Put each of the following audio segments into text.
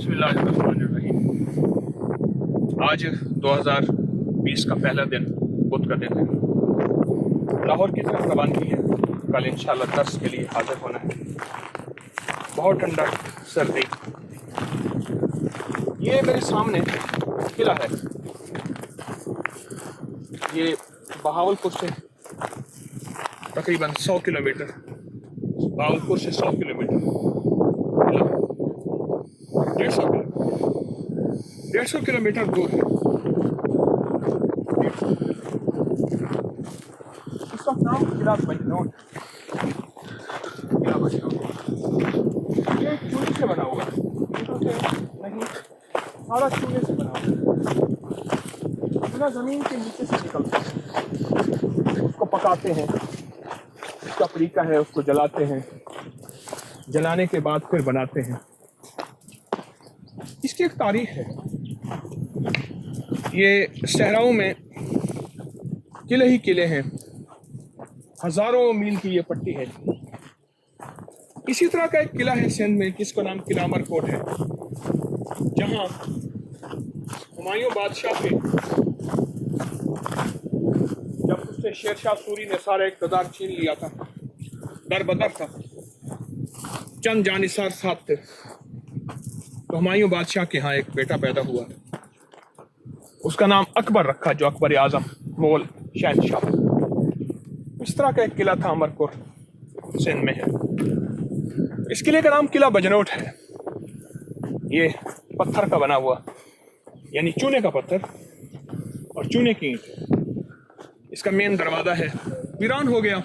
बिस्मिल्लाहिर्रहमानिर्रहीम। आज 2020 का पहला दिन, बुध का दिन है। लाहौर की तरफ रवानगी है। कल इंशाल्लाह दर्स के लिए हाजिर होना है। बहुत ठंडा, सर्दी। ये मेरे सामने किला है। ये बहावलपुर से तकरीबन 100 किलोमीटर, बहावलपुर से 100 किलोमीटर, 150 किलोमीटर दूर है। इसका नाम किला बजनौर है। किला बजनौर ये चूने से बना हुआ है, ईंटों से नहीं, सारा चूने से बना हुआ है। चूना जमीन के नीचे से निकलता है, उसको पकाते हैं, उसका तरीका है, उसको जलाते हैं, जलाने के बाद फिर बनाते हैं। इसकी एक तारीख है। ये सहराओं में किले ही किले हैं, हजारों मील की ये पट्टी है। इसी तरह का एक किला है सिंध में, जिसका नाम किला अमरकोट है, जहां हुमायूं बादशाह थे। जब उससे शेरशाह सूरी ने सारा इक़्तिदार छीन लिया था, दर बदर था, चंद जानिसार साथ थे, तो हुमायूं बादशाह के यहाँ एक बेटा पैदा हुआ। उसका नाम अकबर रखा, जो अकबर आजम मुगल शहनशाह। इस तरह का एक किला था अमरकोट, सिंध में है। इस किले का नाम किला बजनौट है। ये पत्थर का बना हुआ, यानी चूने का पत्थर और चूने की ईंट। इसका मेन दरवाजा है, वीरान हो गया।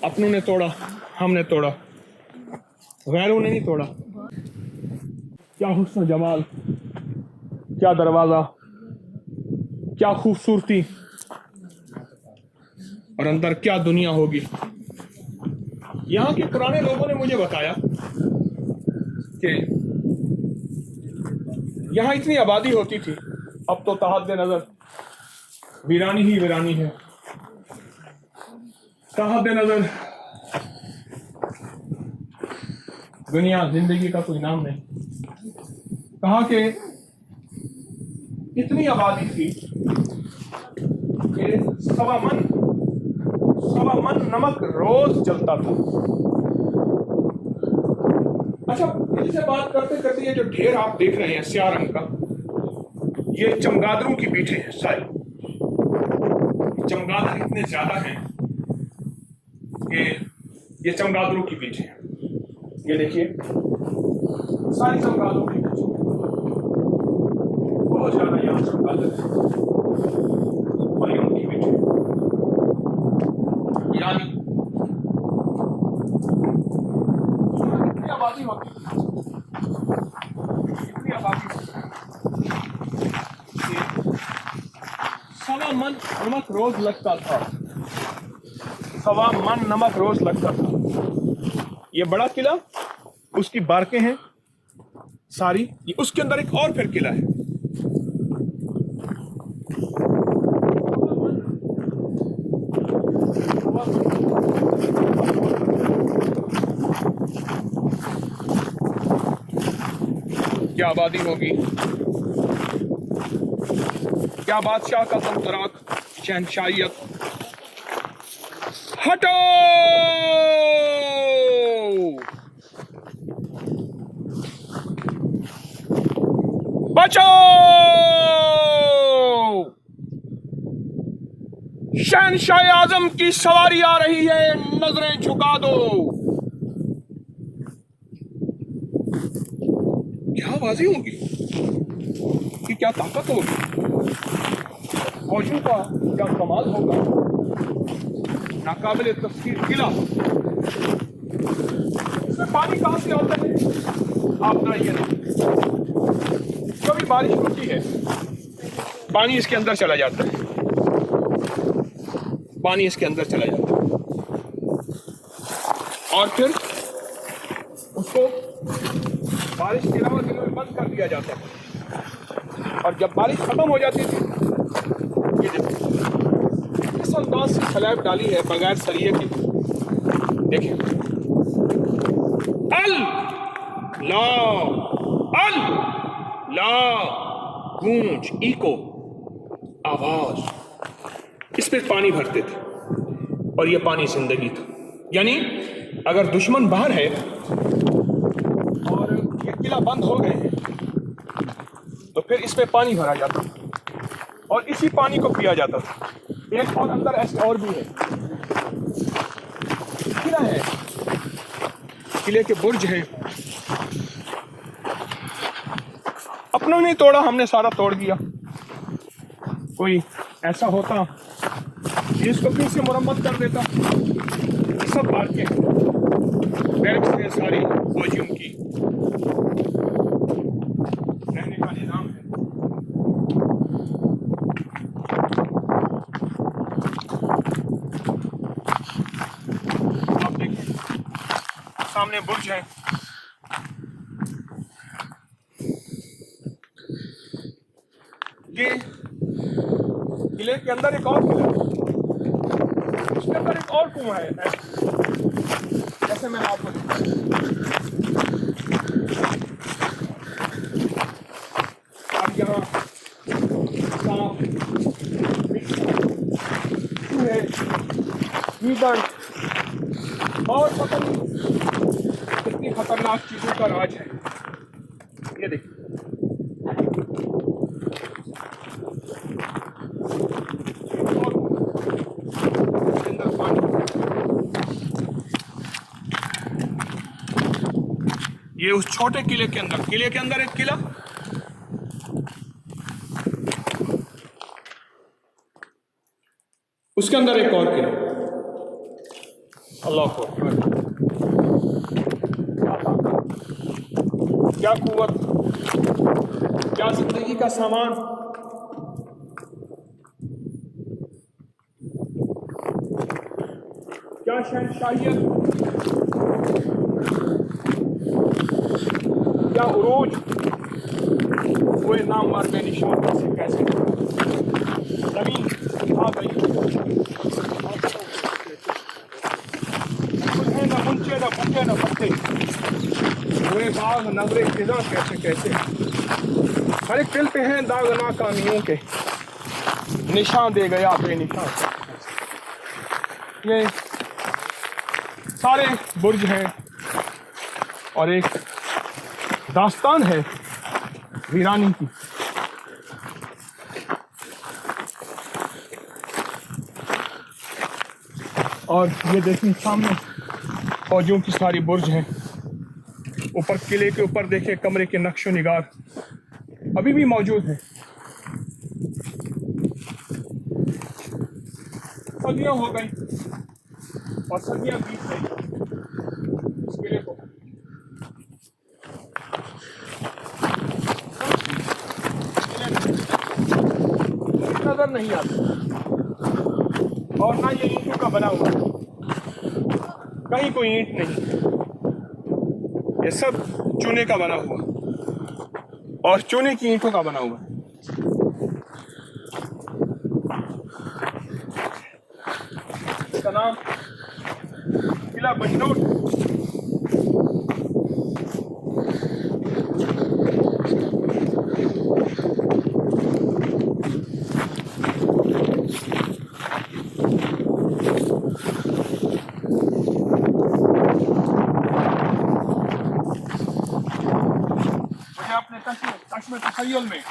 अपनों ने तोड़ा, हमने तोड़ा, गैरों ने नहीं तोड़ा। क्या हुस्न जमाल, क्या दरवाजा, क्या खूबसूरती, और अंदर क्या दुनिया होगी। यहाँ के पुराने लोगों ने मुझे बताया कि यहाँ इतनी आबादी होती थी, अब तो तहद्दे नजर वीरानी ही वीरानी है। तहद्दे नजर दुनिया, जिंदगी का कोई नाम नहीं। कहा कि इतनी आबादी थी कि सवा मन नमक रोज जलता था। अच्छा, इनसे बात करते करते ये जो ढेर आप देख रहे हैं स्याह रंग का, ये चमगादड़ों की पीठे हैं सारी। चमगादड़ इतने ज्यादा हैं कि ये चमगादड़ों की पीठे हैं। ये देखिए, सारी चमगादड़ों की पीठे, बहुत ज्यादा यहाँ चमगादड़ है। उनकी पीठे यानी इतनी आबादी होती, इतनी आबादी होती कि सवा मन नमक रोज लगता था। सवा मन नमक रोज लगता था। ये बड़ा किला, उसकी बारकें हैं सारी। ये उसके अंदर एक और फिर किला है। क्या आबादी होगी, क्या बादशाह का तंतराक, शहनशाहियत। हटो, बचो, शहनशाह आजम की सवारी आ रही है, नजरें झुका दो। क्या आवाज़ें होगी, कि क्या ताकत होगी, फौजों का क्या कमाल होगा। नाकाबिले तस्वीर किला। इसमें पानी कहां से आता है, आप ना ये ना, कभी बारिश होती है, पानी इसके अंदर चला जाता है, पानी इसके अंदर चला जाता है, और फिर उसको बारिश के अलावा दिनों में बंद कर दिया जाता है। और जब बारिश खत्म हो जाती थी, ये देखो इस अंदाज से स्लैब डाली है बगैर सरिये के। देखिए, अल्लाह अल ला, गूंज, इको, आवाज, इस पे पानी भरते थे और ये पानी जिंदगी था। यानी अगर दुश्मन बाहर है और ये किला बंद हो गए हैं तो फिर इस पे पानी भरा जाता और इसी पानी को पिया जाता था। एक और अंदर ऐसे और भी है, किला है, किले के बुर्ज हैं। अपनों ने तोड़ा, हमने सारा तोड़ दिया। कोई ऐसा होता जिसको फिर से मुरम्मत कर देता। सब बात के बैरक्स है सारी फौजियों की, रहने का निजाम है। आप देखिए सामने बुर्ज है। ये किले के अंदर एक और किला, उसके अंदर एक और कुआं है, जैसे मैंने आपको अब यहाँ सांप, चूहे, गीदड़ और पता नहीं कितनी खतरनाक चीजों का राज है। ये देखिए ये उस छोटे किले के अंदर एक किला, उसके अंदर एक और किला। अल्लाह को क्या कुव्वत, क्या जिंदगी का सामान। क्या शहनशाहियत, क्या उरूज, वो नामवर बेनिशान से कैसे जमीन आ गई। न मुंचे न बुके न पत्ते, पूरे बाग नजरे खिजा कैसे कैसे। हर एक दिल पे हैं दाग नाकामियों के, निशान दे गया बेनिशान। ये सारे बुर्ज हैं और एक दास्तान है वीरानी की। और ये देखिए सामने फौजियों की सारी बुर्ज हैं। ऊपर किले के ऊपर देखिए कमरे के नक्शो निगार अभी भी मौजूद है। सदियां हो गई और सदियां बीत गई इस किले को। नजर नहीं आता और ना ये ईंटों का बना हुआ, कहीं कोई ईंट नहीं, ये सब चूने का बना हुआ और चूने की ईंटों का बना हुआ। इसका नाम किला बजनोट। चश्मे तखय्युल में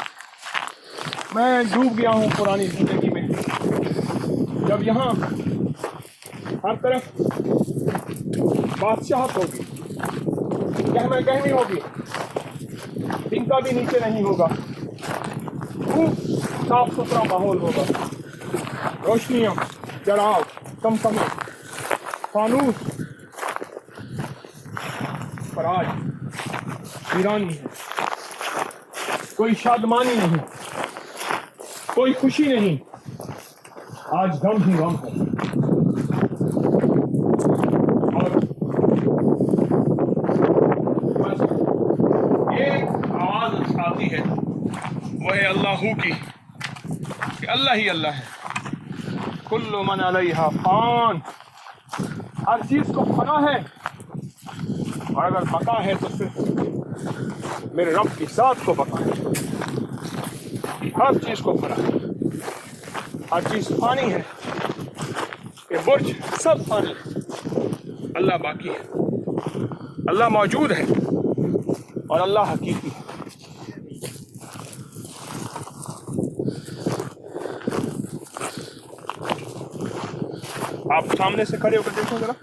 मैं डूब गया हूँ पुरानी जिंदगी में, जब यहाँ हर तरफ बादशाहत होगी, गहमा गहमी होगी, इनका भी नीचे नहीं होगा, खूब साफ सुथरा माहौल होगा, रोशनियाँ, जराव, चमचमे, फानूस। पर आज वीरानी है, कोई शादमानी नहीं, कोई खुशी नहीं, आज गम ही गम है। और बस एक आवाज आती है, वो है अल्लाहू की, कि अल्लाह ही अल्लाह है। कुल्लु मन अलैहा फान, हर चीज को फना है और अगर बका है तो सिर्फ मेरे रब की जात को पता है, हर चीज को पता है, हर चीज पानी है, ये बुर्ज सब पानी है। अल्लाह बाकी है, अल्लाह मौजूद है और अल्लाह हकीकी है। आप सामने से खड़े होकर देखो जरा,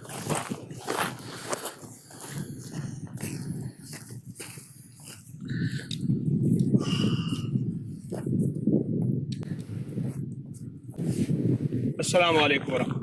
अस्सलाम वालेकुम।